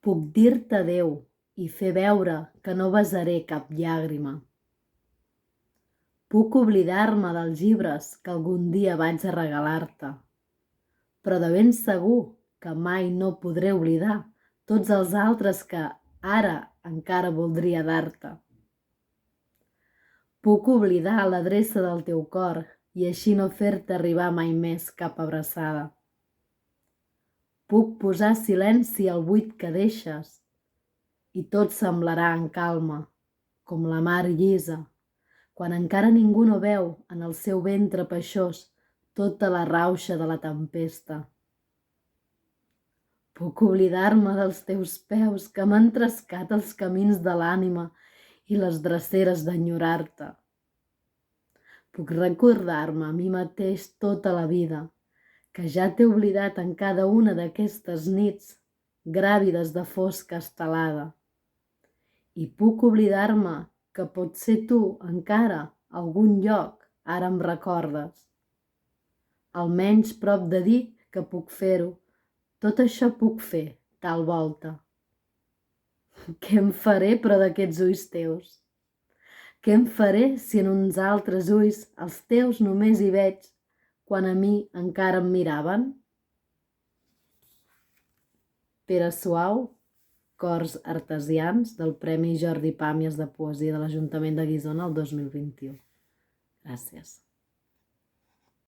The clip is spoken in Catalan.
Puc dir-te adéu i fer veure que no besaré cap llàgrima. Puc oblidar-me dels llibres que algun dia vaig a regalar-te, però de ben segur que mai no podré oblidar tots els altres que ara encara voldria dar-te. Puc oblidar l'adreça del teu cor i així no fer-te arribar mai més cap abraçada. Puc posar silenci al buit que deixes i tot semblarà en calma, com la mar llisa, quan encara ningú no veu en el seu ventre peixós tota la rauxa de la tempesta. Puc oblidar-me dels teus peus que m'han trescat els camins de l'ànima i les dreceres d'enyorar-te. Puc recordar-me a mi mateix tota la vida, que ja t'he oblidat en cada una d'aquestes nits gràvides de fosca estelada. I puc oblidar-me que potser tu encara, a algun lloc, ara em recordes. Almenys prop de dir que puc fer-ho, tot això puc fer, tal volta. Què em faré, però, d'aquests ulls teus? Què em faré si en uns altres ulls els teus només hi veig quan a mi encara em miraven? Pere Suau, Cors Artesians, del Premi Jordi Pàmies de Poesia de l'Ajuntament de Guissona el 2021. Gràcies.